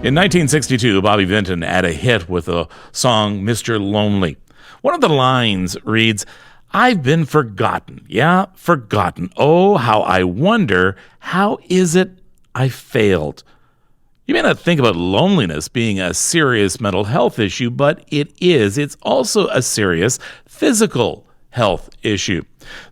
In 1962, Bobby Vinton had a hit with the song Mr. Lonely. One of the lines reads, "I've been forgotten. Yeah, forgotten. Oh, how I wonder, how is it I failed?" You may not think about loneliness being a serious mental health issue, but it is. It's also a serious physical health issue.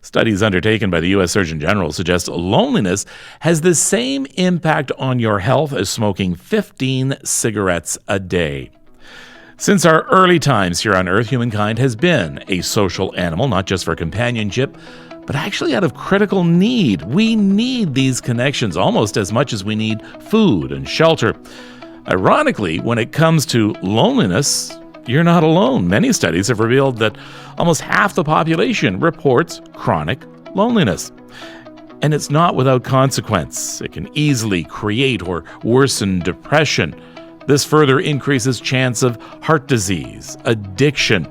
Studies undertaken by the U.S. Surgeon General suggest loneliness has the same impact on your health as smoking 15 cigarettes a day. Since our early times here on Earth, humankind has been a social animal, not just for companionship, but actually out of critical need. We need these connections almost as much as we need food and shelter. Ironically, when it comes to loneliness, you're not alone. Many studies have revealed that almost half the population reports chronic loneliness. And it's not without consequence. It can easily create or worsen depression. This further increases chance of heart disease, addiction.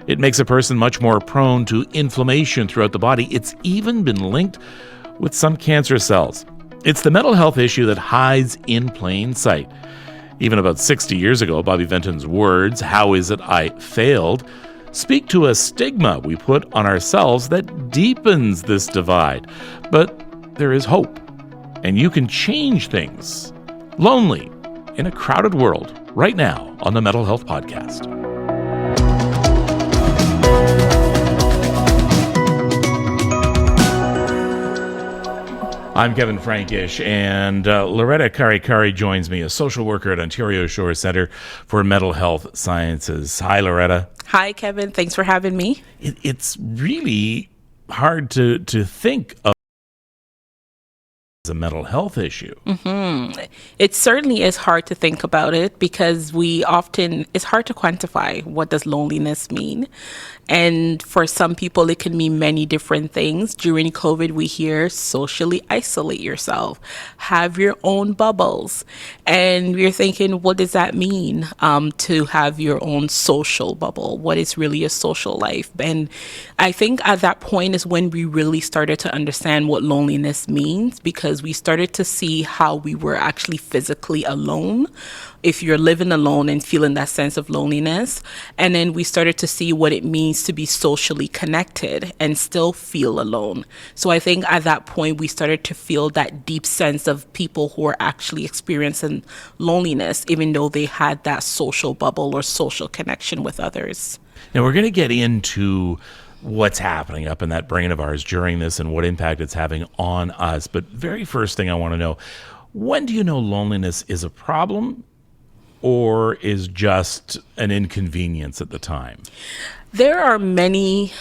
It makes a person much more prone to inflammation throughout the body. It's even been linked with some cancer cells. It's the mental health issue that hides in plain sight. Even about 60 years ago, Bobby Vinton's words, "How is it I failed?" speak to a stigma we put on ourselves that deepens this divide. But there is hope, and you can change things. Lonely in a crowded world, right now on the Mental Health Podcast. I'm Kevin Frankish, and Loretta Karikari joins me, a social worker at Ontario Shore Centre for Mental Health Sciences. Hi, Loretta. Hi, Kevin. Thanks for having me. It's really hard to think of as a mental health issue. Mm-hmm. It certainly is hard to think about it because it's hard to quantify what does loneliness mean. And for some people, it can mean many different things. During COVID, we hear socially isolate yourself, have your own bubbles. And we're thinking, what does that mean to have your own social bubble? What is really a social life? And I think at that point is when we really started to understand what loneliness means, because we started to see how we were actually physically alone. If you're living alone and feeling that sense of loneliness. And then we started to see what it means to be socially connected and still feel alone. So I think at that point, we started to feel that deep sense of people who are actually experiencing loneliness, even though they had that social bubble or social connection with others. Now, we're going to get into what's happening up in that brain of ours during this and what impact it's having on us. But very first thing I want to know, when do you know loneliness is a problem or is just an inconvenience at the time? There are many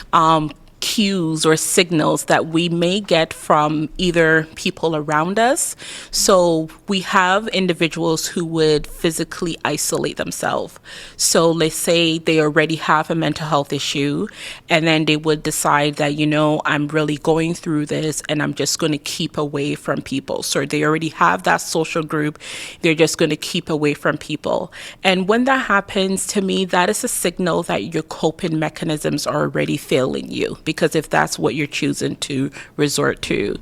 cues or signals that we may get from either people around us. So we have individuals who would physically isolate themselves. So let's say they already have a mental health issue, and then they would decide that, I'm really going through this and I'm just going to keep away from people. So they already have that social group. They're just going to keep away from people. And when that happens, to me, that is a signal that your coping mechanisms are already failing you. Because if that's what you're choosing to resort to.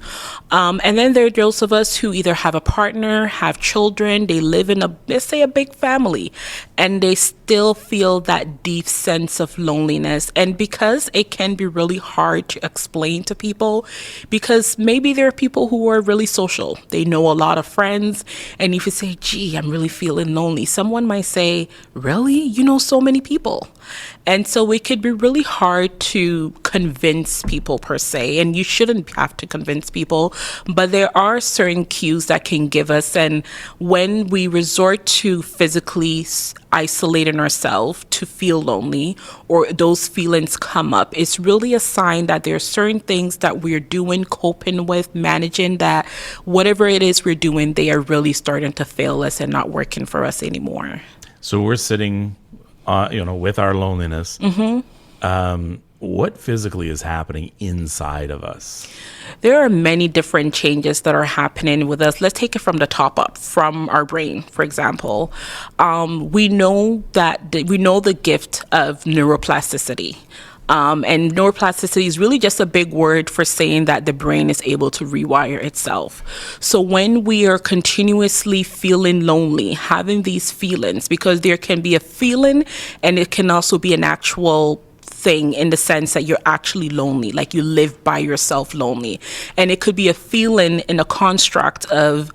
And then there are those of us who either have a partner, have children, they live in let's say a big family, and they still feel that deep sense of loneliness. And because it can be really hard to explain to people, because maybe there are people who are really social. They know a lot of friends. And if you say, gee, I'm really feeling lonely, someone might say, really? You know so many people. And so it could be really hard to convince people per se, and you shouldn't have to convince people, but there are certain cues that can give us. And when we resort to physically isolating ourselves to feel lonely, or those feelings come up, it's really a sign that there are certain things that we're doing, coping with, managing, that whatever it is we're doing, they are really starting to fail us and not working for us anymore. So we're sitting with our loneliness. Mm-hmm. What physically is happening inside of us? There are many different changes that are happening with us. Let's take it from the top up, from our brain, for example. We know the gift of neuroplasticity. And neuroplasticity is really just a big word for saying that the brain is able to rewire itself. So when we are continuously feeling lonely, having these feelings, because there can be a feeling and it can also be an actual thing in the sense that you're actually lonely, like you live by yourself lonely. And it could be a feeling in a construct of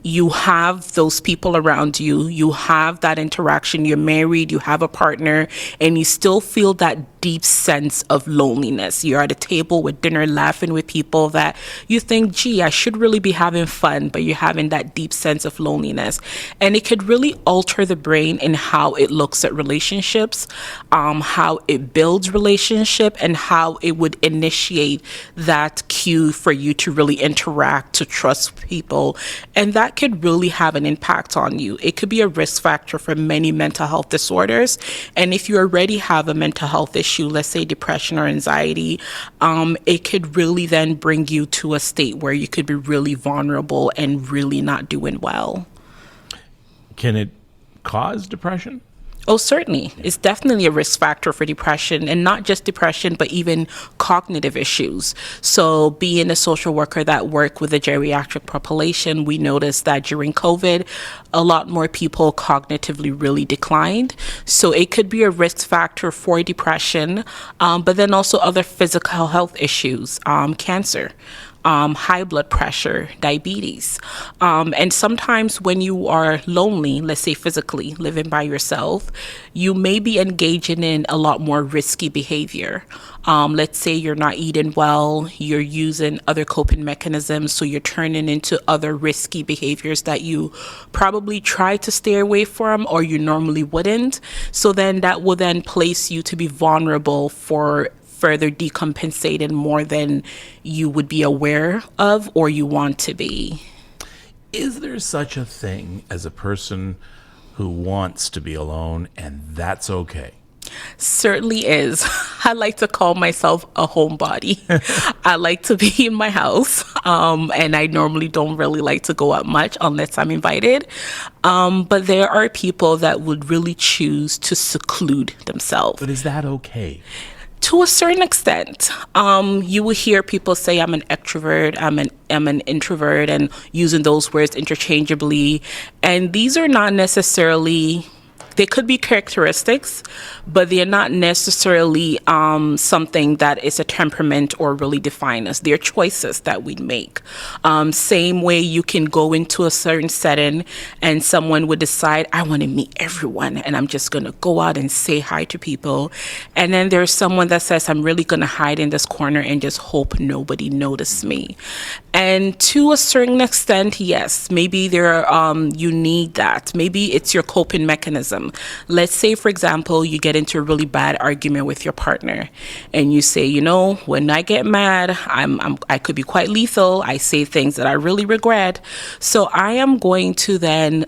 you have those people around you, you have that interaction, you're married, you have a partner, and you still feel that deep sense of loneliness. You're at a table with dinner laughing with people that you think, gee, I should really be having fun, but you're having that deep sense of loneliness. And it could really alter the brain in how it looks at relationships, how it builds relationship, and how it would initiate that cue for you to really interact, to trust people. And that could really have an impact on you. It could be a risk factor for many mental health disorders. And if you already have a mental health issue, let's say depression or anxiety, it could really then bring you to a state where you could be really vulnerable and really not doing well. Can it cause depression? Oh, certainly. It's definitely a risk factor for depression, and not just depression, but even cognitive issues. So being a social worker that worked with the geriatric population, we noticed that during COVID, a lot more people cognitively really declined. So it could be a risk factor for depression, but then also other physical health issues, cancer. High blood pressure, diabetes. And sometimes when you are lonely, let's say physically living by yourself, you may be engaging in a lot more risky behavior. Let's say you're not eating well, you're using other coping mechanisms, so you're turning into other risky behaviors that you probably try to stay away from or you normally wouldn't. So then that will then place you to be vulnerable for further decompensated more than you would be aware of or you want to be. Is there such a thing as a person who wants to be alone and that's okay? Certainly is. I like to call myself a homebody. I like to be in my house, and I normally don't really like to go out much unless I'm invited. But there are people that would really choose to seclude themselves. But is that okay? To a certain extent, you will hear people say I'm an extrovert, I'm an introvert, and using those words interchangeably. And these are not necessarily, they could be characteristics, but they're not necessarily something that is a temperament or really define us. They're choices that we make. Same way you can go into a certain setting and someone would decide, I want to meet everyone and I'm just going to go out and say hi to people. And then there's someone that says, I'm really going to hide in this corner and just hope nobody notices me. And to a certain extent, yes, maybe you need that. Maybe it's your coping mechanism. Let's say, for example, you get into a really bad argument with your partner and you say, you know, when I get mad, I could be quite lethal. I say things that I really regret. So I am going to then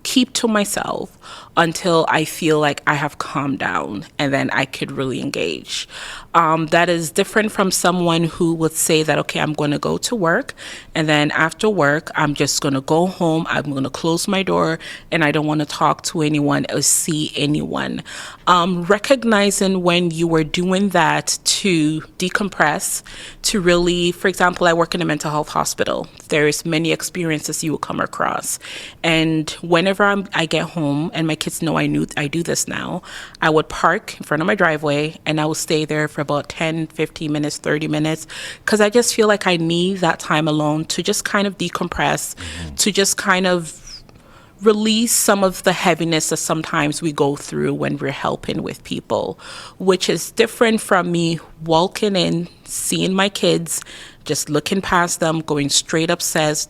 keep to myself until I feel like I have calmed down and then I could really engage. That is different from someone who would say that, okay, I'm going to go to work and then after work, I'm just going to go home. I'm going to close my door and I don't want to talk to anyone or see anyone. Recognizing when you are doing that to decompress, to really, for example, I work in a mental health hospital. There's many experiences you will come across. And whenever I get home, and my kids know I do this now, I would park in front of my driveway and I would stay there for about 10, 15 minutes, 30 minutes, because I just feel like I need that time alone to just kind of decompress, to just kind of release some of the heaviness that sometimes we go through when we're helping with people, which is different from me walking in, seeing my kids, just looking past them, going straight upstairs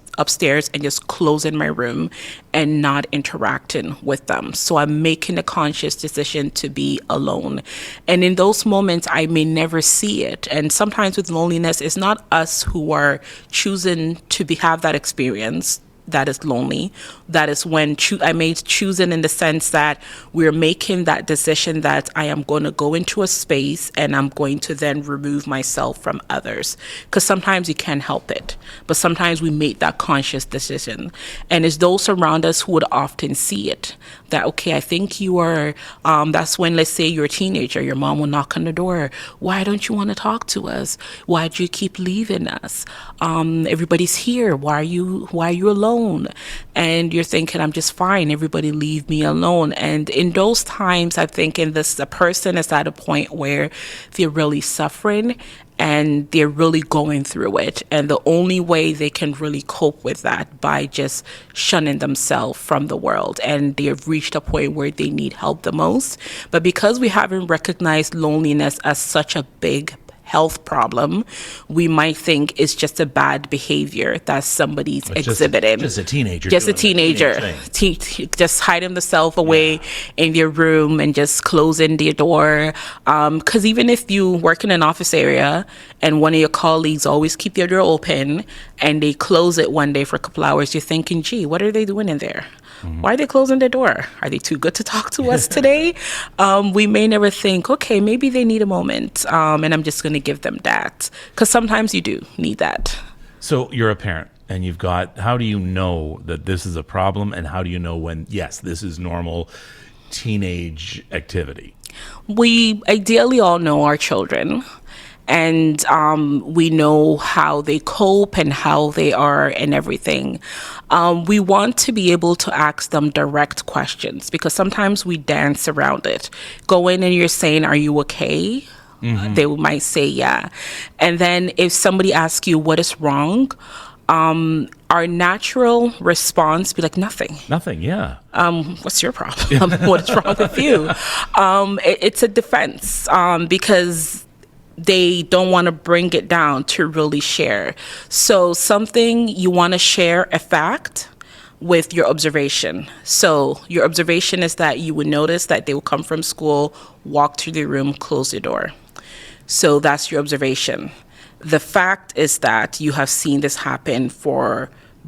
and just closing my room and not interacting with them. So I'm making a conscious decision to be alone. And in those moments, I may never see it. And sometimes with loneliness, it's not us who are choosing to have that experience. that is lonely. That is when I made choosing in the sense that we're making that decision that I am going to go into a space and I'm going to then remove myself from others. Because sometimes you can't help it, but sometimes we make that conscious decision. And it's those around us who would often see it. That, okay, I think you are, that's when, let's say you're a teenager, your mom will knock on the door. Why don't you want to talk to us? Why do you keep leaving us? Everybody's here. Why are you alone? And you're thinking, I'm just fine. Everybody leave me alone. And in those times, I think the person is at a point where they're really suffering and they're really going through it. And the only way they can really cope with that by just shunning themselves from the world. And they have reached a point where they need help the most. But because we haven't recognized loneliness as such a big health problem, we might think it's just a bad behavior that somebody's exhibiting. Just a teenager. Just hiding themselves away in their room and just closing their door. Because even if you work in an office area and one of your colleagues always keep their door open and they close it one day for a couple hours, you're thinking, gee, what are they doing in there? Why are they closing their door? Are they too good to talk to us today? We may never think, okay, maybe they need a moment, and I'm just going to give them that. Because sometimes you do need that. So you're a parent, and how do you know that this is a problem, and how do you know when, yes, this is normal teenage activity? We ideally all know our children. And we know how they cope and how they are and everything. We want to be able to ask them direct questions because sometimes we dance around it. Go in and you're saying, are you okay? They might say, yeah. And then if somebody asks you what is wrong, our natural response be like, nothing. Nothing, yeah. What's your problem? What is wrong with you? It's a defense because they don't want to bring it down to really share. So something you want to share a fact with your observation. So your observation is that you would notice that they will come from school, walk to the room, close the door. So that's your observation. The fact is that you have seen this happen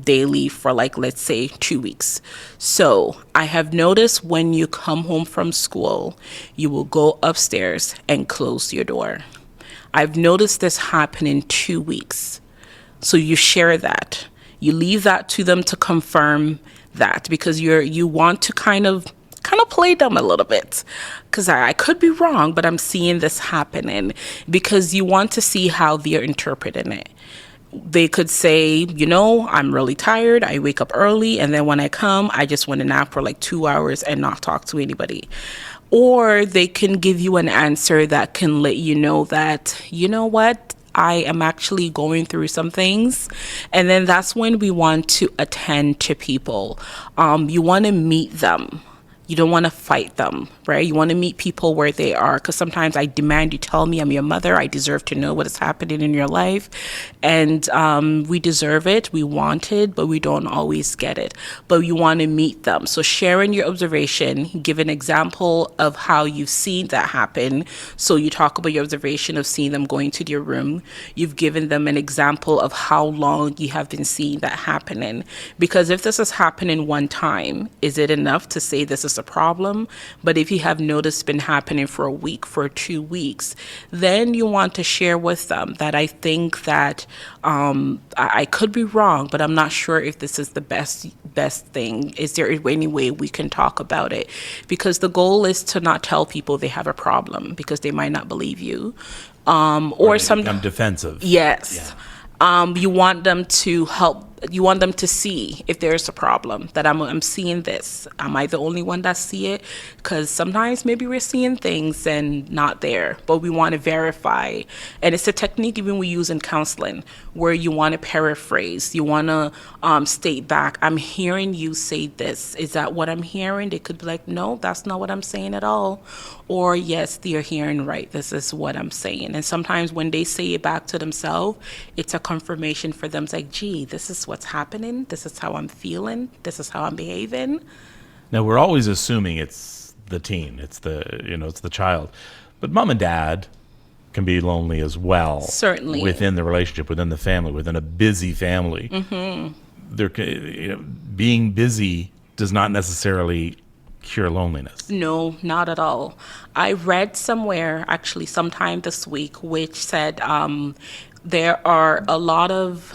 daily for let's say 2 weeks. So I have noticed when you come home from school, you will go upstairs and close your door. I've noticed this happen in 2 weeks. So you share that. You leave that to them to confirm that because you want to kind of play them a little bit because I could be wrong, but I'm seeing this happening because you want to see how they're interpreting it. They could say, I'm really tired. I wake up early. And then when I come, I just want to nap for 2 hours and not talk to anybody. Or they can give you an answer that can let you know that, you know what, I am actually going through some things. And then that's when we want to attend to people. You want to meet them. You don't want to fight them, right? You want to meet people where they are because sometimes I demand you tell me I'm your mother. I deserve to know what is happening in your life. And we deserve it. We want it, but we don't always get it. But you want to meet them. So sharing your observation, give an example of how you've seen that happen. So you talk about your observation of seeing them going to their room. You've given them an example of how long you have been seeing that happening. Because if this is happening one time, is it enough to say this is a problem? But if you have noticed been happening for a week, for 2 weeks, then you want to share with them that I think that I could be wrong, but I'm not sure if this is the best thing. Is there any way we can talk about it? Because the goal is to not tell people they have a problem because they might not believe you. Or become defensive. Yes. Yeah. You want them to help. You want them to see if there's a problem, that I'm seeing this. Am I the only one that see it? Because sometimes maybe we're seeing things and not there, but we want to verify. And it's a technique even we use in counseling where you want to paraphrase. You want to state back, I'm hearing you say this. Is that what I'm hearing? They could be like, no, that's not what I'm saying at all. Or yes, you're hearing right. This is what I'm saying. And sometimes when they say it back to themselves, it's a confirmation for them. It's like, gee, this is what's happening. This is how I'm feeling. This is how I'm behaving. Now we're always assuming it's the teen, it's the child, but mom and dad can be lonely as well. Certainly. Within the relationship, within the family, within a busy family. being busy does not necessarily cure loneliness. No, not at all. I read somewhere, actually, sometime this week, which said there are a lot of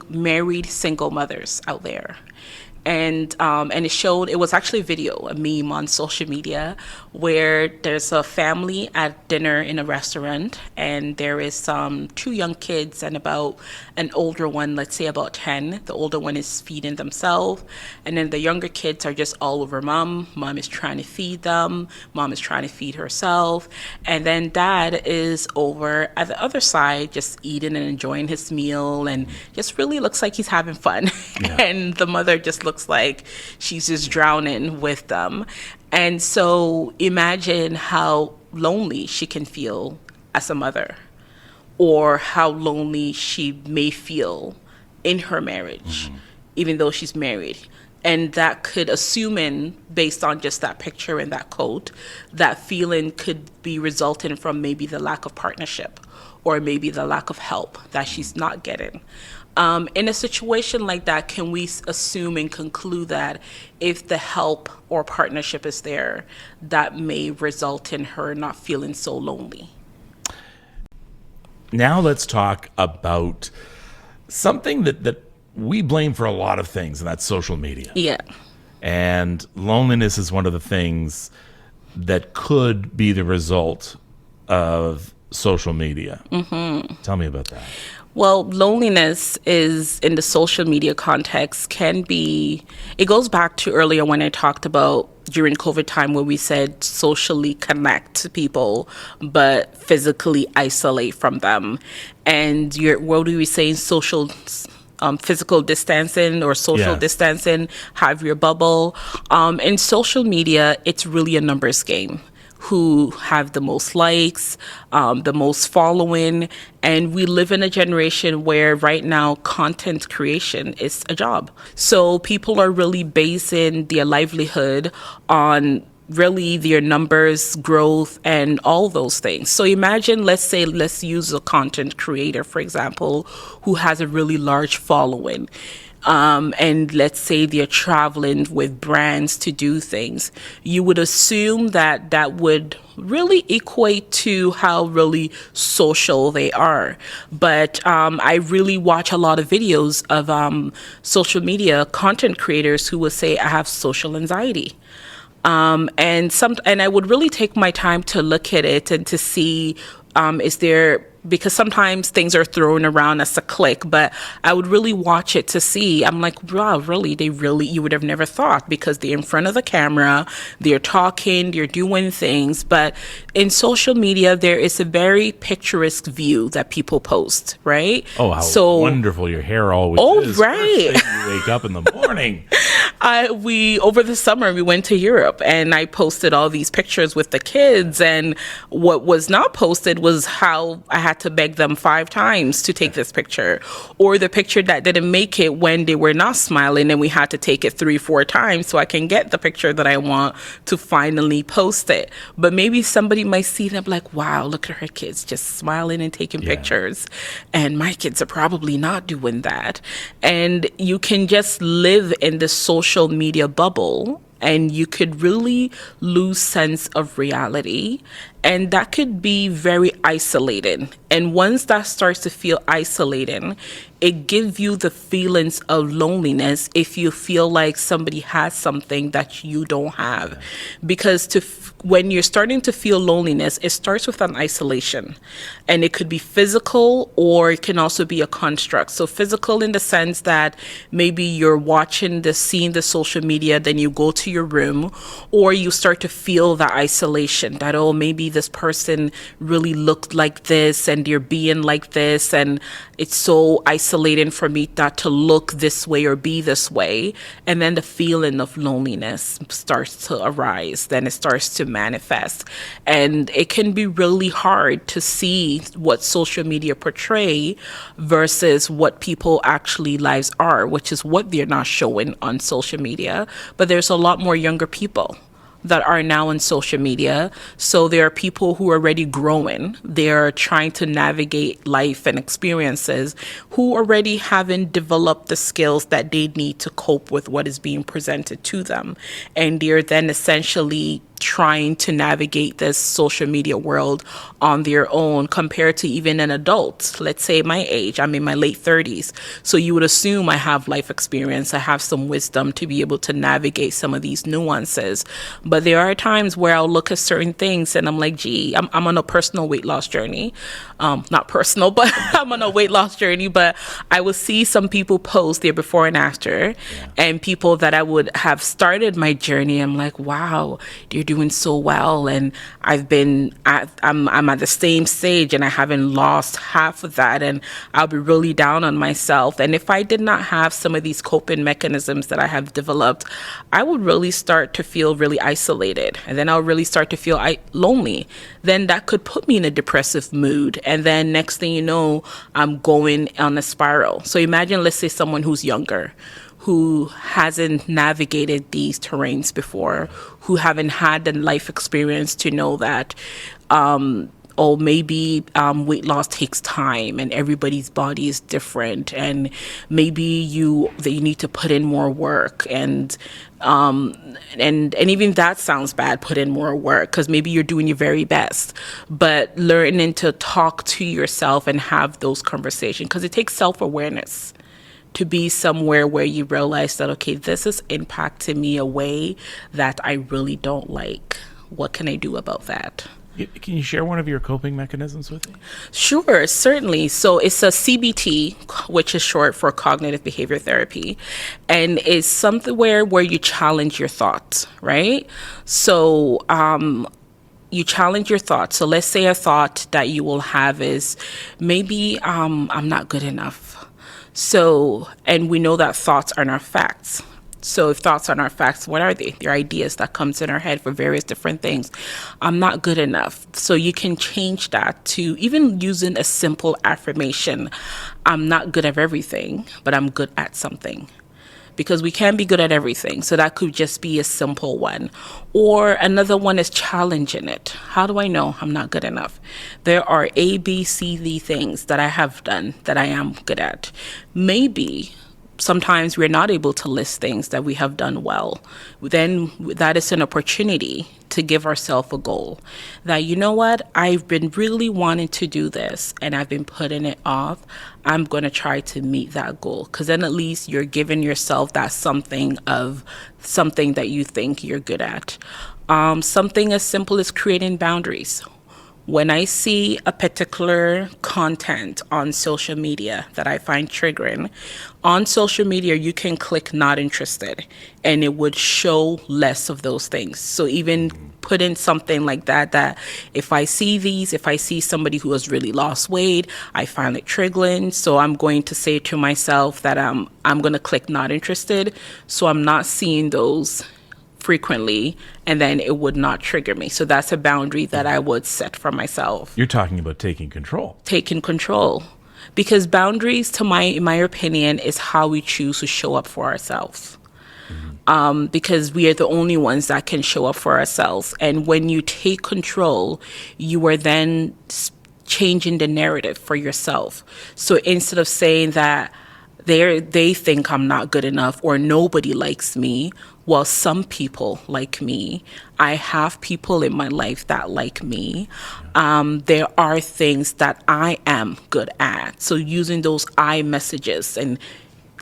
married single mothers out there. And it was actually a video, a meme on social media, where there's a family at dinner in a restaurant, and there is two young kids and about an older one, let's say about 10. The older one is feeding themselves, and then the younger kids are just all over mom. Mom is trying to feed them. Mom is trying to feed herself, and then dad is over at the other side just eating and enjoying his meal, and just really looks like he's having fun. Yeah. And the mother just looks like she's just drowning with them. And so imagine how lonely she can feel as a mother, or how lonely she may feel in her marriage, even though she's married. And that could, assuming based on just that picture and that quote, that feeling could be resulting from maybe the lack of partnership, or maybe the lack of help that she's not getting. In a situation like that, can we assume and conclude that if the help or partnership is there, that may result in her not feeling so lonely? Now let's talk about something that we blame for a lot of things, and that's social media. Yeah. And loneliness is one of the things that could be the result of social media. Tell me about that. Well, loneliness is, in the social media context, it goes back to earlier when I talked about during COVID time, where we said socially connect to people, but physically isolate from them. And what do we say? Physical distancing or social distancing, have your bubble. In social media, it's really a numbers game. Who have the most likes, the most following. And we live in a generation where right now content creation is a job. So people are really basing their livelihood on really their numbers, growth, and all those things. So imagine, let's use a content creator, for example, who has a really large following. And let's say they're traveling with brands to do things. You would assume that would really equate to how really social they are. But I really watch a lot of videos of social media content creators who would say, I have social anxiety. And I would really take my time to look at it and to see, because sometimes things are thrown around as a click, but I would really watch it to see. I'm like, wow, really, you would have never thought, because they're in front of the camera, they're talking, they're doing things. But in social media, there is a very picturesque view that people post, right? Oh, how wonderful your hair always is. Right. First thing you wake up in the morning. Over the summer, we went to Europe, and I posted all these pictures with the kids, and what was not posted was how I had to beg them 5 times to take this picture, or the picture that didn't make it when they were not smiling, and we had to take it 3-4 times so I can get the picture that I want to finally post it. But maybe somebody might see them like, wow, look at her kids just smiling and taking pictures, and my kids are probably not doing that. And you can just live in the social media bubble, and you could really lose sense of reality, and that could be very isolating. And once that starts to feel isolating, it gives you the feelings of loneliness if you feel like somebody has something that you don't have. Because when you're starting to feel loneliness, it starts with an isolation, and it could be physical, or it can also be a construct. So physical in the sense that maybe you're seeing the social media, then you go to your room, or you start to feel the isolation that, oh, maybe this person really looked like this, and they're being like this, and it's so isolating for me not to look this way or be this way. And then the feeling of loneliness starts to arise, then it starts to manifest. And it can be really hard to see what social media portray versus what people actually lives are, which is what they're not showing on social media. But there's a lot more younger people that are now on social media. So there are people who are already growing. They're trying to navigate life and experiences, who already haven't developed the skills that they need to cope with what is being presented to them. And they're then essentially trying to navigate this social media world on their own compared to even an adult. Let's say my age, I'm in my late 30s. So you would assume I have life experience, I have some wisdom to be able to navigate some of these nuances. But there are times where I'll look at certain things and I'm like, gee, I'm on a personal weight loss journey. Not personal, but I'm on a weight loss journey. But I will see some people post their before and after, and people that I would have started my journey. I'm like, wow, you're doing so well, and I'm at the same stage and I haven't lost half of that, and I'll be really down on myself. And if I did not have some of these coping mechanisms that I have developed, I would really start to feel really isolated, and then I'll really start to feel lonely. Then that could put me in a depressive mood, and then next thing you know, I'm going on a spiral. So imagine, let's say, someone who's younger, who hasn't navigated these terrains before, who haven't had the life experience to know that, maybe weight loss takes time and everybody's body is different, and maybe you need to put in more work, and even that sounds bad, put in more work, because maybe you're doing your very best. But learning to talk to yourself and have those conversations, because it takes self-awareness to be somewhere where you realize that, okay, this is impacting me a way that I really don't like. What can I do about that? Can you share one of your coping mechanisms with me? Sure, certainly. So it's a CBT, which is short for cognitive behavior therapy, and it's something where you challenge your thoughts, right? So you challenge your thoughts. So let's say a thought that you will have is, maybe I'm not good enough. So, and we know that thoughts are not facts. So if thoughts are not facts, what are they? They're ideas that comes in our head for various different things. I'm not good enough. So you can change that to even using a simple affirmation. I'm not good at everything, but I'm good at something. Because we can be good at everything. So that could just be a simple one. Or another one is challenging it. How do I know I'm not good enough? There are A, B, C, D things that I have done that I am good at. Maybe sometimes we're not able to list things that we have done well. Then that is an opportunity to give ourselves a goal that, you know what, I've been really wanting to do this and I've been putting it off. I'm going to try to meet that goal, because then at least you're giving yourself that something that you think you're good at. Something as simple as creating boundaries. When I see a particular content on social media that I find triggering, on social media, you can click not interested and it would show less of those things. So even put in something like that if I see somebody who has really lost weight, I find it triggering. So I'm going to say to myself that I'm going to click not interested. So I'm not seeing those frequently, and then it would not trigger me. So that's a boundary that I would set for myself. You're talking about taking control. Taking control. Because boundaries, in my opinion, is how we choose to show up for ourselves. Because we are the only ones that can show up for ourselves. And when you take control, you are then changing the narrative for yourself. So instead of saying that they think I'm not good enough or nobody likes me, well, some people like me. I have people in my life that like me. There are things that I am good at. So using those I messages and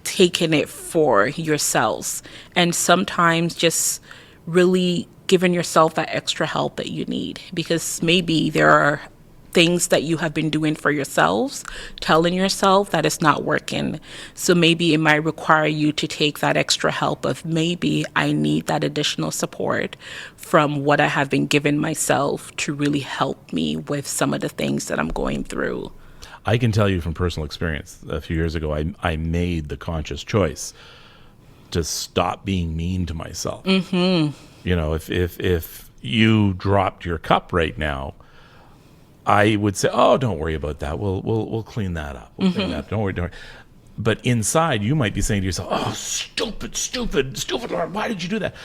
taking it for yourselves, and sometimes just really giving yourself that extra help that you need, because maybe there are things that you have been doing for yourselves, telling yourself that it's not working. So maybe it might require you to take that extra help of, maybe I need that additional support from what I have been giving myself to really help me with some of the things that I'm going through. I can tell you from personal experience, a few years ago, I made the conscious choice to stop being mean to myself. You know, if you dropped your cup right now, I would say, "Oh, don't worry about that. We'll clean that up. We'll clean that. Don't worry." But inside, you might be saying to yourself, "Oh, stupid, Lord, why did you do that?"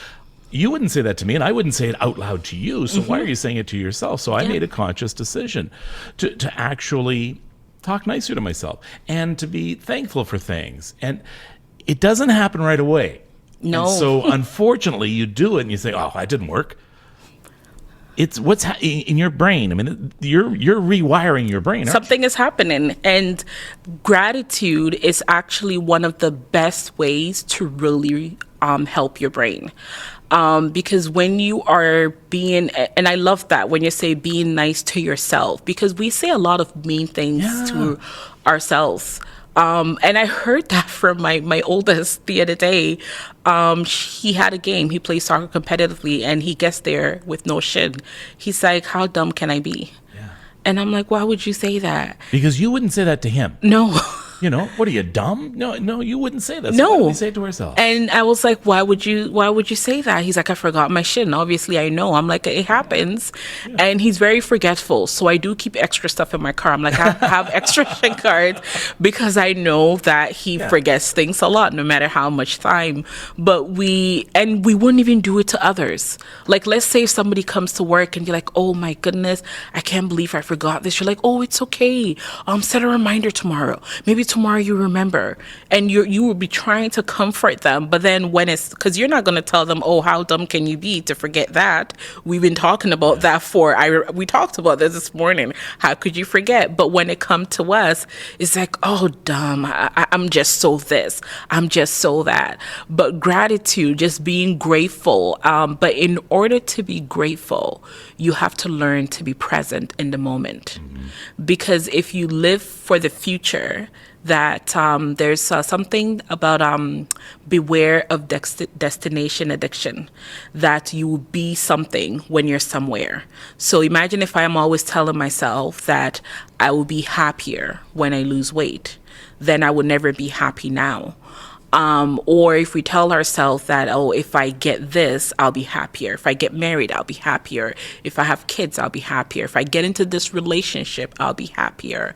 you wouldn't say that to me, and I wouldn't say it out loud to you. So why are you saying it to yourself? So I made a conscious decision to actually talk nicer to myself and to be thankful for things. And it doesn't happen right away. No. And so unfortunately, you do it and you say, "Oh, that didn't work." It's what's in your brain. I mean, you're rewiring your brain. Something is happening, and gratitude is actually one of the best ways to really help your brain. Because when you are being, and I love that when you say being nice to yourself, because we say a lot of mean things to ourselves. And I heard that from my oldest the other day. He had a game. He plays soccer competitively, and he gets there with no shin. He's like, "How dumb can I be?" Yeah. And I'm like, "Why would you say that?" Because you wouldn't say that to him. No. You know, what are you, dumb? No, you wouldn't say that. So No. why would we say it to ourselves? And I was like, why would you say that? He's like, "I forgot my shin." Obviously, I know. I'm like, it happens. Yeah. And he's very forgetful. So I do keep extra stuff in my car. I'm like, I have extra shin cards because I know that he forgets things a lot, no matter how much time. But we wouldn't even do it to others. Like, let's say if somebody comes to work and you're like, "Oh my goodness, I can't believe I forgot this." You're like, "Oh, it's okay. Set a reminder tomorrow. Maybe tomorrow you remember." And you will be trying to comfort them, but then when it's, because you're not going to tell them, "Oh, how dumb can you be to forget that?" We've been talking about that we talked about this morning. How could you forget? But when it comes to us, it's like, "Oh, dumb, I'm just so this, I'm just so that." But gratitude, just being grateful, but in order to be grateful, you have to learn to be present in the moment. Because if you live for the future, that there's something about beware of destination addiction, that you will be something when you're somewhere. So imagine if I'm always telling myself that I will be happier when I lose weight, then I will never be happy now. Or if we tell ourselves that, "Oh, if I get this, I'll be happier. If I get married, I'll be happier. If I have kids, I'll be happier. If I get into this relationship, I'll be happier."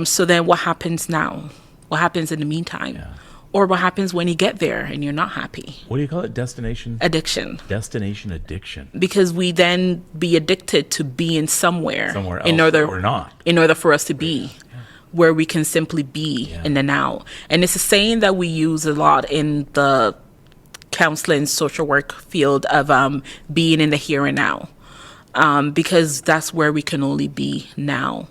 So then what happens now? What happens in the meantime? Yeah. Or what happens when you get there and you're not happy? What do you call it? Destination? Addiction. Destination addiction. Because we then be addicted to being somewhere else or not. In order for us to be. Where we can simply be in the now. And it's a saying that we use a lot in the counseling social work field of being in the here and now. Because that's where we can only be now.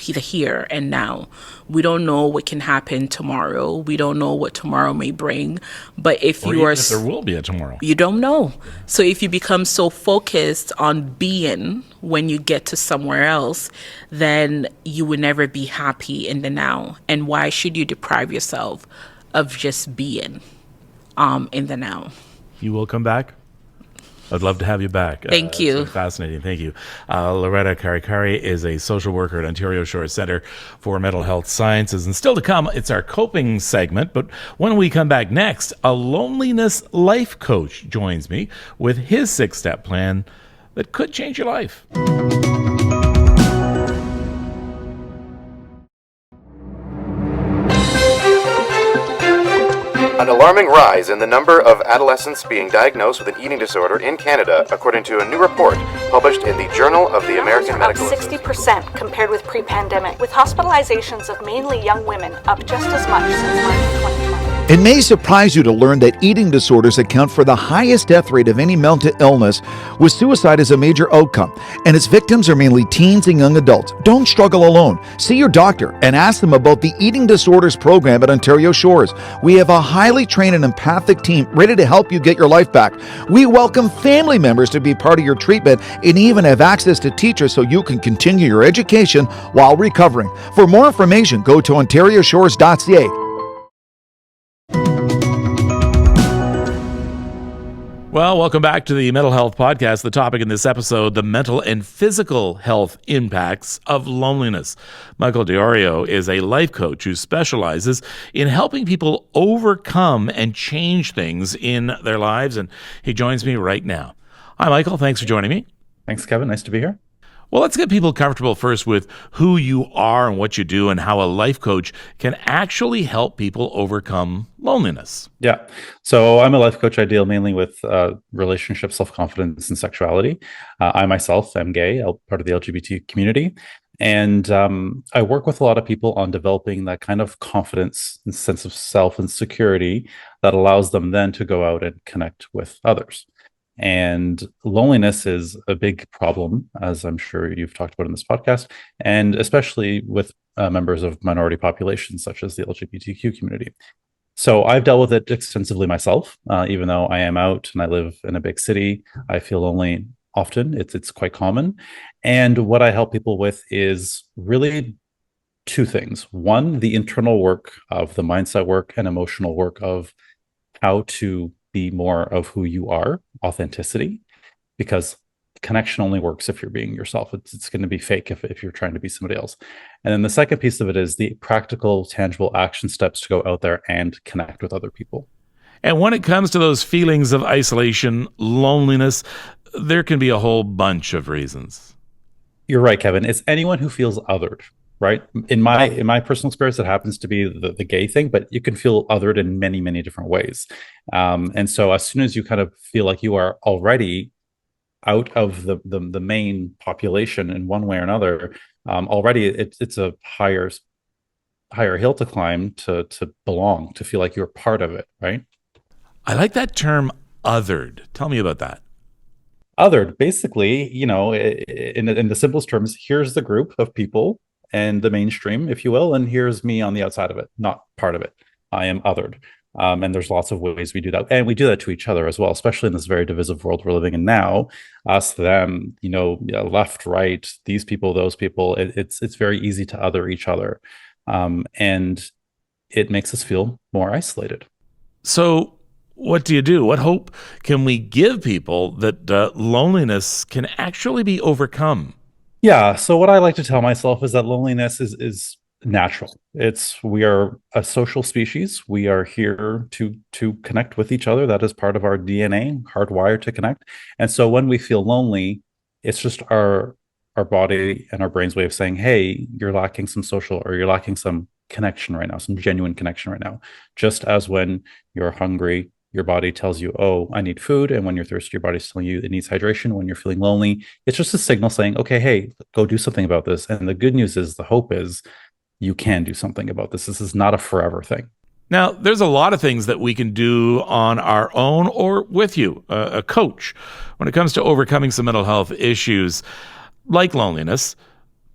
The here and now. We don't know what can happen tomorrow. We don't know what tomorrow may bring. But if there will be a tomorrow, you don't know. So if you become so focused on being when you get to somewhere else, then you will never be happy in the now. And why should you deprive yourself of just being in the now? You will come back. I'd love to have you back. Thank you. It's fascinating. Thank you. Loretta Karikari is a social worker at Ontario Shores Centre for Mental Health Sciences. And still to come, it's our coping segment. But when we come back next, a loneliness life coach joins me with his 6-step plan that could change your life. An alarming rise in the number of adolescents being diagnosed with an eating disorder in Canada, according to a new report published in the Journal of the American Medical Association. 60% compared with pre-pandemic, with hospitalizations of mainly young women up just as much since March of 2020. It may surprise you to learn that eating disorders account for the highest death rate of any mental illness, with suicide as a major outcome, and its victims are mainly teens and young adults. Don't struggle alone. See your doctor and ask them about the Eating Disorders program at Ontario Shores. We have a highly trained and empathic team ready to help you get your life back. We welcome family members to be part of your treatment and even have access to teachers so you can continue your education while recovering. For more information, go to ontarioshores.ca. Well, welcome back to the Mental Health Podcast. The topic in this episode, the mental and physical health impacts of loneliness. Michael DiIorio is a life coach who specializes in helping people overcome and change things in their lives, and he joins me right now. Hi, Michael. Thanks for joining me. Thanks, Kevin. Nice to be here. Well, let's get people comfortable first with who you are and what you do and how a life coach can actually help people overcome loneliness. Yeah. So I'm a life coach. I deal mainly with relationship, self-confidence, and sexuality. I myself am gay, part of the LGBT community. And I work with a lot of people on developing that kind of confidence and sense of self and security that allows them then to go out and connect with others. And loneliness is a big problem, as I'm sure you've talked about in this podcast, and especially with members of minority populations such as the LGBTQ community. So I've dealt with it extensively myself, even though I am out and I live in a big city. I feel lonely often. It's quite common. And what I help people with is really two things. One, the internal work of the mindset work and emotional work of how to be more of who you are, authenticity, because connection only works if you're being yourself. It's going to be fake if you're trying to be somebody else. And then the second piece of it is the practical, tangible action steps to go out there and connect with other people. And when it comes to those feelings of isolation, loneliness, there can be a whole bunch of reasons. You're right, Kevin. It's anyone who feels othered, right? In my personal experience, it happens to be the gay thing, but you can feel othered in many, many different ways. And so as soon as you kind of feel like you are already out of the main population in one way or another, already it's a higher hill to climb to belong, to feel like you're part of it, right? I like that term, othered. Tell me about that. Othered, basically, in the simplest terms, here's the group of people and the mainstream, if you will, and here's me on the outside of it, not part of it. I am othered. And there's lots of ways we do that. And we do that to each other as well, especially in this very divisive world we're living in now. Us, them, left, right, these people, those people. It's very easy to other each other. And it makes us feel more isolated. So what do you do? What hope can we give people that loneliness can actually be overcome? Yeah. So what I like to tell myself is that loneliness is natural. We are a social species. We are here to connect with each other. That is part of our DNA, hardwired to connect. And so when we feel lonely, it's just our body and our brain's way of saying, hey, you're lacking some social, or you're lacking some connection right now, some genuine connection right now. Just as when you're hungry, your body tells you, oh, I need food. And when you're thirsty, your body's telling you it needs hydration. When you're feeling lonely, it's just a signal saying, okay, hey, go do something about this. And the good news is, the hope is, you can do something about this. This is not a forever thing. Now, there's a lot of things that we can do on our own or with you, a coach, when it comes to overcoming some mental health issues like loneliness.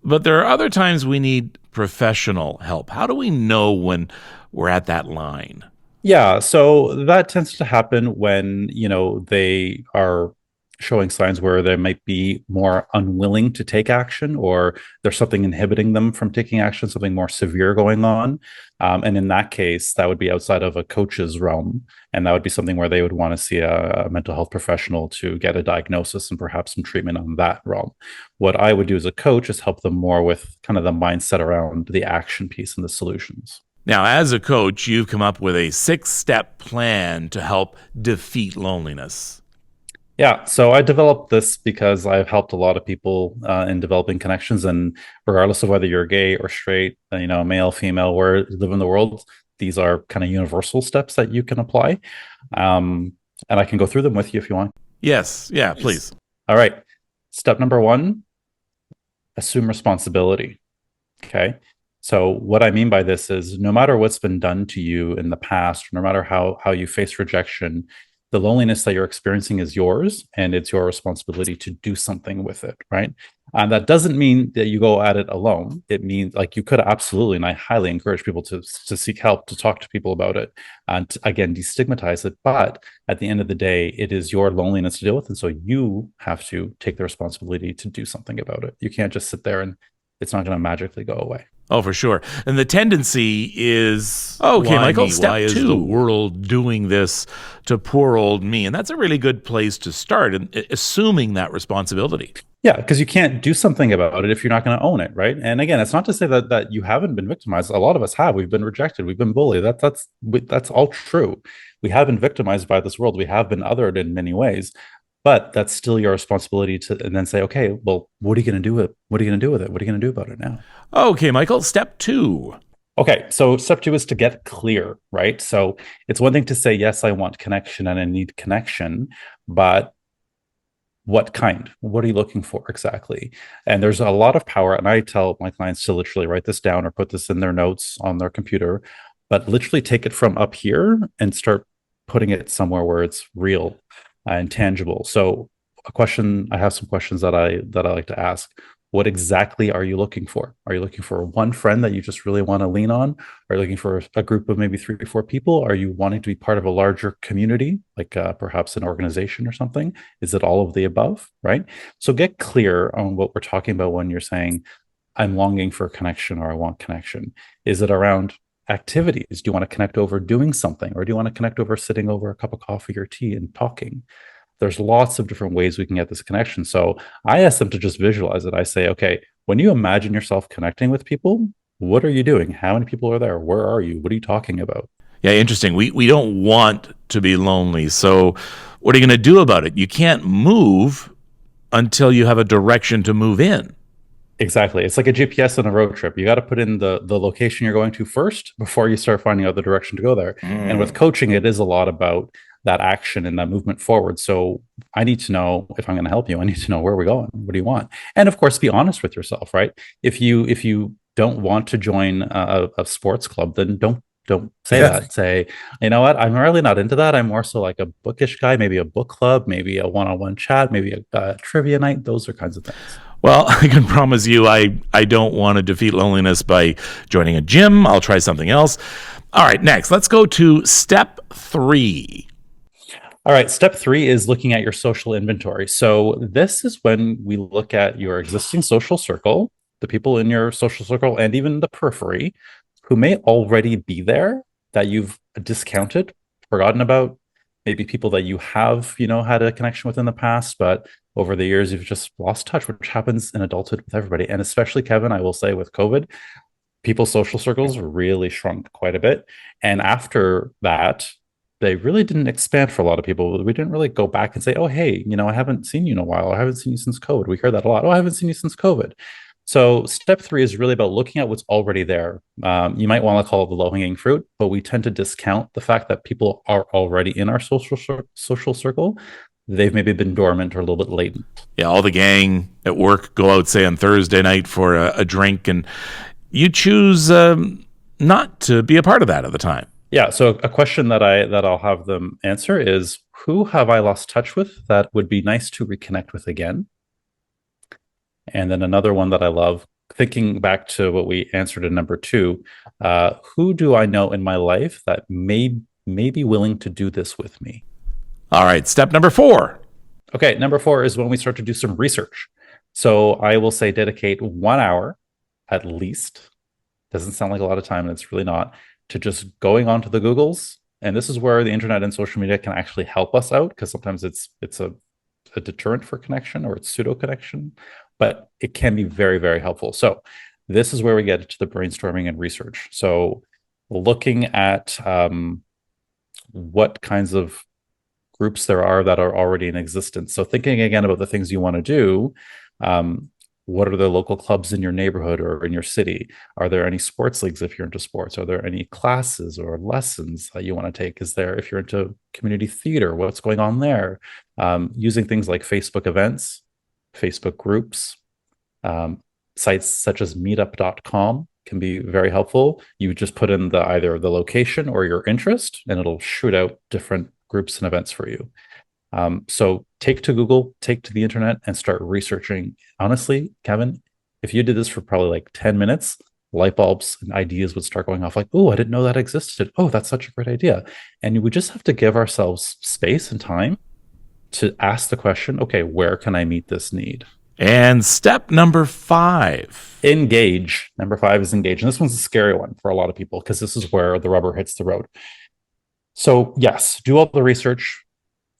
But there are other times we need professional help. How do we know when we're at that line? Yeah, so that tends to happen when, they are showing signs where they might be more unwilling to take action, or there's something inhibiting them from taking action, something more severe going on. And in that case, that would be outside of a coach's realm. And that would be something where they would want to see a mental health professional to get a diagnosis and perhaps some treatment on that realm. What I would do as a coach is help them more with kind of the mindset around the action piece and the solutions. Now, as a coach, you've come up with a 6-step plan to help defeat loneliness. Yeah, so I developed this because I've helped a lot of people in developing connections, and regardless of whether you're gay or straight, male, female, where you live in the world, these are kind of universal steps that you can apply. And I can go through them with you if you want. Yes, yeah, please. All right. Step number 1, assume responsibility. Okay. So what I mean by this is, no matter what's been done to you in the past, no matter how you face rejection, the loneliness that you're experiencing is yours, and it's your responsibility to do something with it, right? And that doesn't mean that you go at it alone. It means, like, you could absolutely, and I highly encourage people to seek help, to talk to people about it, and to, again, destigmatize it. But at the end of the day, it is your loneliness to deal with, and so you have to take the responsibility to do something about it. You can't just sit there and it's not going to magically go away. Oh, for sure. And the tendency is, okay, Michael, step 2. Why is the world doing this to poor old me? And that's a really good place to start, and assuming that responsibility. Yeah, because you can't do something about it if you're not going to own it, right? And again, it's not to say that you haven't been victimized. A lot of us have. We've been rejected. We've been bullied. That's all true. We have been victimized by this world. We have been othered in many ways. But that's still your responsibility to and then say, okay, well, what are you going to do with it? What are you going to do with it? What are you going to do about it now? Okay, Michael, step 2. Okay, so step 2 is to get clear, right? So it's one thing to say, yes, I want connection and I need connection, but what kind? What are you looking for exactly? And there's a lot of power. And I tell my clients to literally write this down or put this in their notes on their computer, but literally take it from up here and start putting it somewhere where it's real and tangible. So I have some questions that I like to ask. What exactly are you looking for? Are you looking for one friend that you just really want to lean on? Are you looking for a group of maybe 3 or 4 people? Are you wanting to be part of a larger community, like perhaps an organization or something? Is it all of the above, right? So get clear on what we're talking about when you're saying, I'm longing for connection or I want connection. Is it around activities? Do you want to connect over doing something? Or do you want to connect over sitting over a cup of coffee or tea and talking? There's lots of different ways we can get this connection. So I ask them to just visualize it. I say, okay, when you imagine yourself connecting with people, what are you doing? How many people are there? Where are you? What are you talking about? Yeah, interesting. We don't want to be lonely. So what are you going to do about it? You can't move until you have a direction to move in. Exactly. It's like a GPS on a road trip. You got to put in the location you're going to first before you start finding out the direction to go there. And with coaching, it is a lot about that action and that movement forward. So I need to know if I'm going to help you. I need to know where we're going. What do you want? And of course, be honest with yourself, right? If you don't want to join a sports club, then don't say that. Say, you know what? I'm really not into that. I'm more so like a bookish guy, maybe a book club, maybe a one-on-one chat, maybe a trivia night, those are kinds of things. Well, I can promise you I don't want to defeat loneliness by joining a gym. I'll try something else. All right, next, let's go to step 3. All right, step 3 is looking at your social inventory. So this is when we look at your existing social circle, the people in your social circle, and even the periphery who may already be there that you've discounted, forgotten about, maybe people that you have, had a connection with in the past, but over the years you've just lost touch, which happens in adulthood with everybody. And especially, Kevin, I will say with COVID, people's social circles really shrunk quite a bit. And after that, they really didn't expand for a lot of people. We didn't really go back and say, oh, hey, I haven't seen you in a while. Or I haven't seen you since COVID. We hear that a lot. Oh, I haven't seen you since COVID. So step 3 is really about looking at what's already there. You might want to call it the low-hanging fruit, but we tend to discount the fact that people are already in our social circle. They've maybe been dormant or a little bit latent. Yeah, all the gang at work go out, say, on Thursday night for a drink, and you choose not to be a part of that at the time. Yeah. So a question that I'll have them answer is, who have I lost touch with that would be nice to reconnect with again? And then another one that I love, thinking back to what we answered in number 2, who do I know in my life that may be willing to do this with me? All right. Step number 4. Okay. Number 4 is when we start to do some research. So I will say dedicate 1 hour at least. Doesn't sound like a lot of time, and it's really not, to just going onto the Googles. And this is where the internet and social media can actually help us out, because sometimes it's a deterrent for connection, or it's pseudo connection, but it can be very, very helpful. So this is where we get to the brainstorming and research. So looking at what kinds of groups there are that are already in existence. So thinking again about the things you want to do. What are the local clubs in your neighborhood or in your city? Are there any sports leagues if you're into sports? Are there any classes or lessons that you want to take? Is there, if you're into community theater, what's going on there? Using things like Facebook events, Facebook groups, sites such as meetup.com can be very helpful. You just put in either the location or your interest, and it'll shoot out different groups and events for you. So take to Google, take to the internet, and start researching. Honestly, Kevin, if you did this for probably like 10 minutes, light bulbs and ideas would start going off like, oh, I didn't know that existed. Oh, that's such a great idea. And we just have to give ourselves space and time to ask the question, okay, where can I meet this need? And step number 5. Engage. Number 5 is engage. And this one's a scary one for a lot of people, because this is where the rubber hits the road. So yes, do all the research,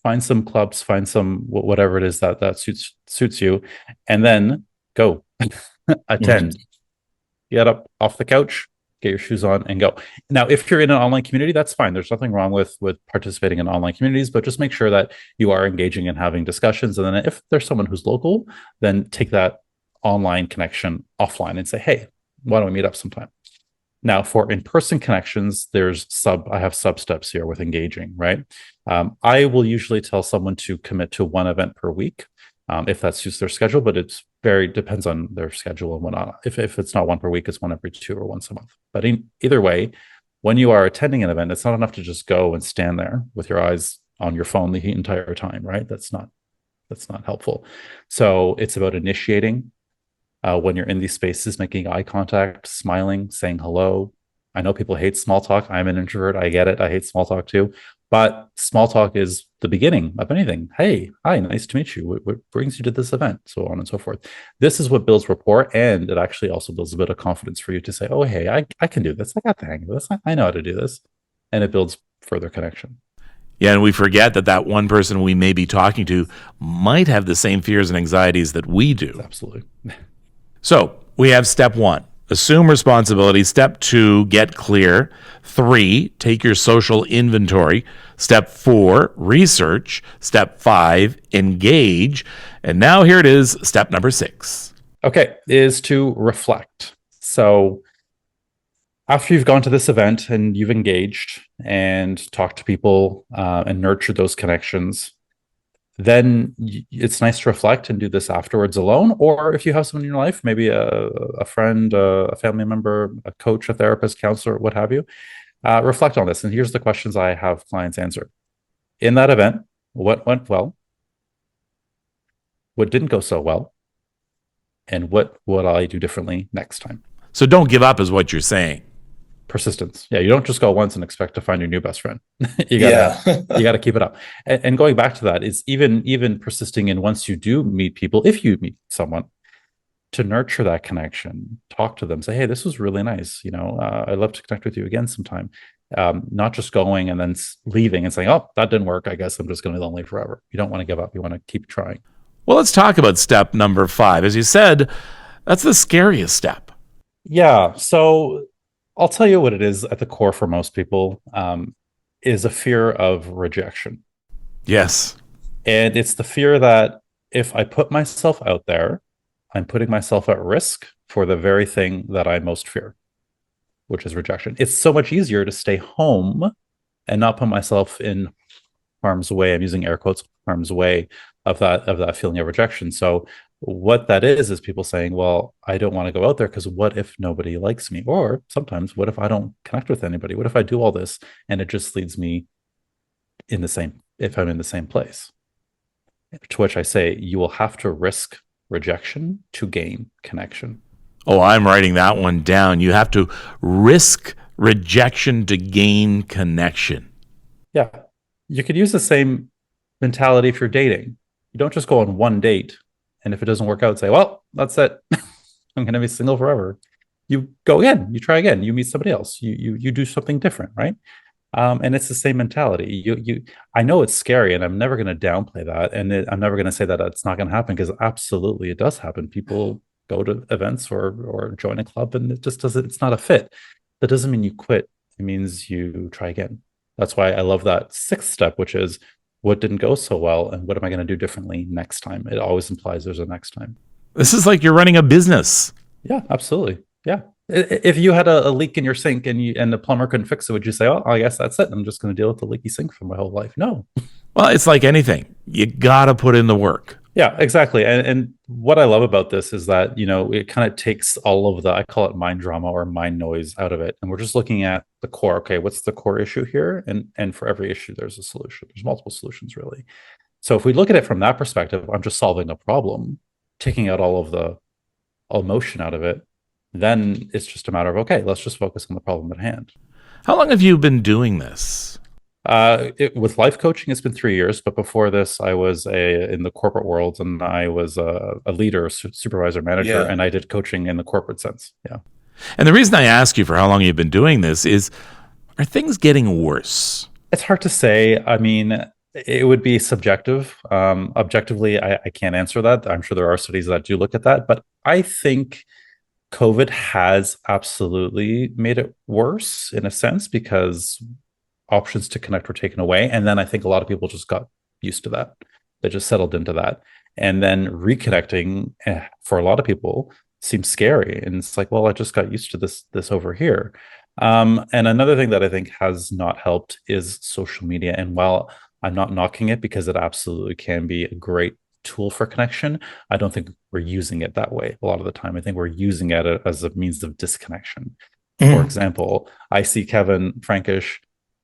find some clubs, find some whatever it is that suits you, and then go attend. Get up off the couch, get your shoes on, and go. Now, if you're in an online community, that's fine. There's nothing wrong with participating in online communities, but just make sure that you are engaging and having discussions. And then if there's someone who's local, then take that online connection offline and say, hey, why don't we meet up sometime? Now, for in-person connections, I have sub steps here with engaging, right? I will usually tell someone to commit to one event per week, if that suits their schedule, but depends on their schedule and whatnot. If it's not one per week, it's one every 2 or once a month. But either way, when you are attending an event, it's not enough to just go and stand there with your eyes on your phone the entire time, right? That's not helpful. So it's about initiating. When you're in these spaces, making eye contact, smiling, saying hello. I know people hate small talk. I'm an introvert. I get it. I hate small talk too. But small talk is the beginning of anything. Hey, hi, nice to meet you. What brings you to this event? So on and so forth. This is what builds rapport. And it actually also builds a bit of confidence for you to say, oh, hey, I can do this. I got the hang of this. I know how to do this. And it builds further connection. Yeah, and we forget that one person we may be talking to might have the same fears and anxieties that we do. Absolutely. So we have step 1, assume responsibility. Step 2, get clear. 3, take your social inventory. Step 4, research. Step 5, engage. And now here it is, step number 6. Okay, is to reflect. So after you've gone to this event and you've engaged and talked to people and nurtured those connections, then it's nice to reflect and do this afterwards alone. Or if you have someone in your life, maybe a friend, a family member, a coach, a therapist, counselor, what have you, reflect on this. And here's the questions I have clients answer. In that event, what went well? What didn't go so well? And what would I do differently next time? So don't give up is what you're saying. Persistence. Yeah, you don't just go once and expect to find your new best friend. you gotta keep it up. And going back to that is even persisting in, once you do meet people, if you meet someone, to nurture that connection, talk to them, say, hey, this was really nice. I'd love to connect with you again sometime. Not just going and then leaving and saying, oh, that didn't work. I guess I'm just going to be lonely forever. You don't want to give up. You want to keep trying. Well, let's talk about step number 5. As you said, that's the scariest step. Yeah. So I'll tell you what it is at the core for most people, is a fear of rejection. Yes. And it's the fear that if I put myself out there, I'm putting myself at risk for the very thing that I most fear, which is rejection. It's so much easier to stay home and not put myself in harm's way. I'm using air quotes, harm's way of that feeling of rejection. So what that is people saying, well, I don't want to go out there because what if nobody likes me? Or sometimes, what if I don't connect with anybody? What if I do all this and it just leads me if I'm in the same place? To which I say, you will have to risk rejection to gain connection. Oh, I'm writing that one down. You have to risk rejection to gain connection. Yeah. You could use the same mentality if you're dating. You don't just go on one date, and if it doesn't work out, say, well, that's it. I'm going to be single forever. You go again, you try again, you meet somebody else, you do something different, right? And it's the same mentality. I know it's scary, and I'm never going to downplay that. And I'm never going to say that it's not going to happen, because absolutely it does happen. People go to events or join a club, and it just doesn't, it's not a fit. That doesn't mean you quit. It means you try again. That's why I love that 6th step, which is, what didn't go so well, and what am I going to do differently next time? It always implies there's a next time. This is like you're running a business. Yeah, absolutely. Yeah. If you had a leak in your sink and the plumber couldn't fix it, would you say, oh, I guess that's it, I'm just going to deal with the leaky sink for my whole life? No. Well, it's like anything. You got to put in the work. Yeah, exactly. And what I love about this is that, it kind of takes all of the, I call it mind drama or mind noise out of it. And we're just looking at the core. Okay, what's the core issue here? And for every issue, there's a solution. There's multiple solutions, really. So if we look at it from that perspective, I'm just solving a problem, taking out all of the emotion out of it. Then it's just a matter of, okay, let's just focus on the problem at hand. How long have you been doing this? With life coaching, it's been 3 years, but before this, I was in the corporate world, and I was a leader, supervisor, manager, and I did coaching in the corporate sense. Yeah. And the reason I ask you for how long you've been doing this is, are things getting worse? It's hard to say. I mean, it would be subjective. Objectively, I can't answer that. I'm sure there are studies that do look at that, but I think COVID has absolutely made it worse in a sense because options to connect were taken away. And then I think a lot of people just got used to that. They just settled into that. And then reconnecting for a lot of people seems scary. And it's like, well, I just got used to this over here. And another thing that I think has not helped is social media. And while I'm not knocking it because it absolutely can be a great tool for connection, I don't think we're using it that way a lot of the time. I think we're using it as a means of disconnection. For example, I see Kevin Frankish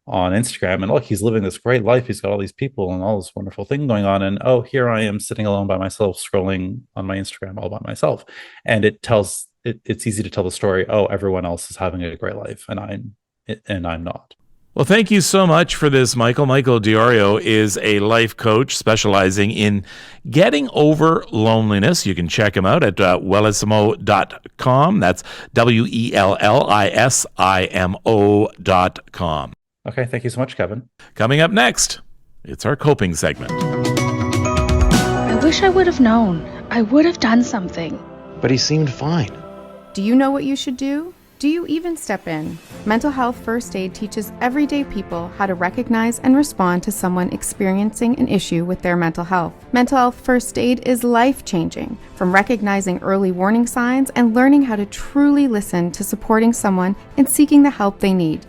on Instagram and look, he's living this great life. He's got all these people and all this wonderful thing going on. And oh, here I am sitting alone by myself, scrolling on my Instagram all by myself. And it's easy to tell the story, oh, everyone else is having a great life and I'm not. Well, thank you so much for this, Michael. Michael DiIorio is a life coach specializing in getting over loneliness. You can check him out at wellissimo.com. That's WELLISIMO.com. Okay, thank you so much, Kevin. Coming up next, it's our coping segment. I wish I would have known. I would have done something. But he seemed fine. Do you know what you should do? Do you even step in? Mental Health First Aid teaches everyday people how to recognize and respond to someone experiencing an issue with their mental health. Mental Health First Aid is life-changing, from recognizing early warning signs and learning how to truly listen to supporting someone in seeking the help they need.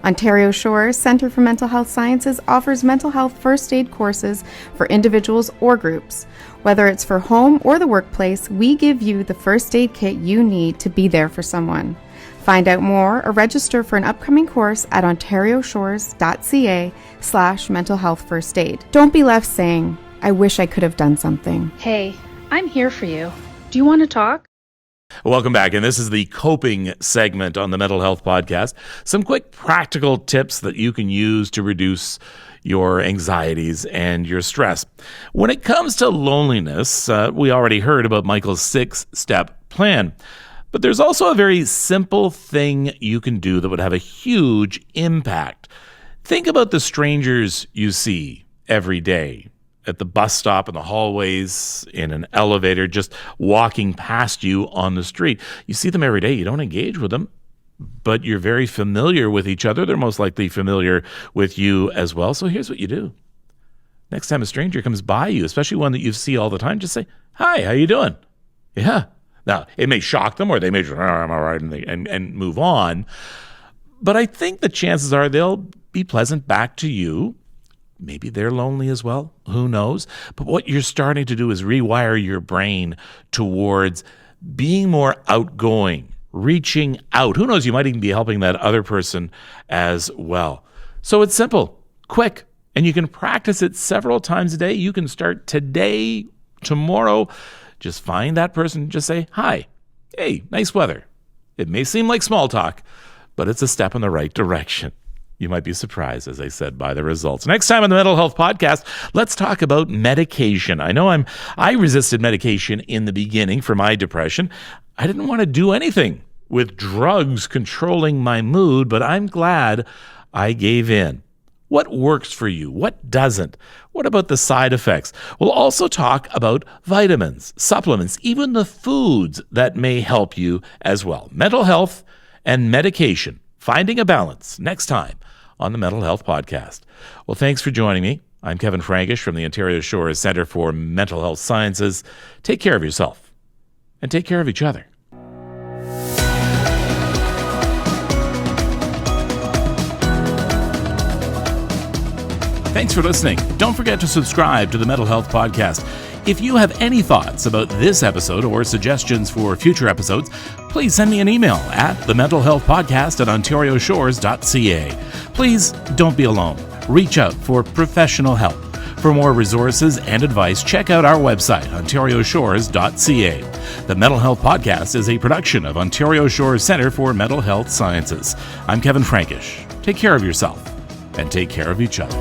Ontario Shores Centre for Mental Health Sciences offers mental health first aid courses for individuals or groups. Whether it's for home or the workplace, we give you the first aid kit you need to be there for someone. Find out more or register for an upcoming course at ontarioshores.ca/mental health first aid. Don't be left saying, I wish I could have done something. Hey, I'm here for you. Do you want to talk? Welcome back, and this is the coping segment on the Mental Health Podcast. Some quick practical tips that you can use to reduce your anxieties and your stress. When it comes to loneliness, we already heard about Michael's 6-step plan. But there's also a very simple thing you can do that would have a huge impact. Think about the strangers you see every day at the bus stop, in the hallways, in an elevator, just walking past you on the street. You see them every day. You don't engage with them, but you're very familiar with each other. They're most likely familiar with you as well. So here's what you do. Next time a stranger comes by you, especially one that you see all the time, just say, hi, how you doing? Yeah. Now, it may shock them, or they may just, I'm all right, and move on. But I think the chances are they'll be pleasant back to you. Maybe they're lonely as well. Who knows? But what you're starting to do is rewire your brain towards being more outgoing, reaching out. Who knows? You might even be helping that other person as well. So it's simple, quick, and you can practice it several times a day. You can start today, tomorrow. Just find that person, just say, hi, hey, nice weather. It may seem like small talk, but it's a step in the right direction. You might be surprised, as I said, by the results. Next time on the Mental Health Podcast, let's talk about medication. I know I resisted medication in the beginning for my depression. I didn't want to do anything with drugs controlling my mood, but I'm glad I gave in. What works for you? What doesn't? What about the side effects? We'll also talk about vitamins, supplements, even the foods that may help you as well. Mental health and medication. Finding a balance next time on the Mental Health Podcast. Well, thanks for joining me. I'm Kevin Frankish from the Ontario Shores Centre for Mental Health Sciences. Take care of yourself and take care of each other. Thanks for listening. Don't forget to subscribe to the Mental Health Podcast. If you have any thoughts about this episode or suggestions for future episodes, please send me an email at thementalhealthpodcast@ontarioshores.ca. Please don't be alone. Reach out for professional help. For more resources and advice, check out our website, ontarioshores.ca. The Mental Health Podcast is a production of Ontario Shores Centre for Mental Health Sciences. I'm Kevin Frankish. Take care of yourself and take care of each other.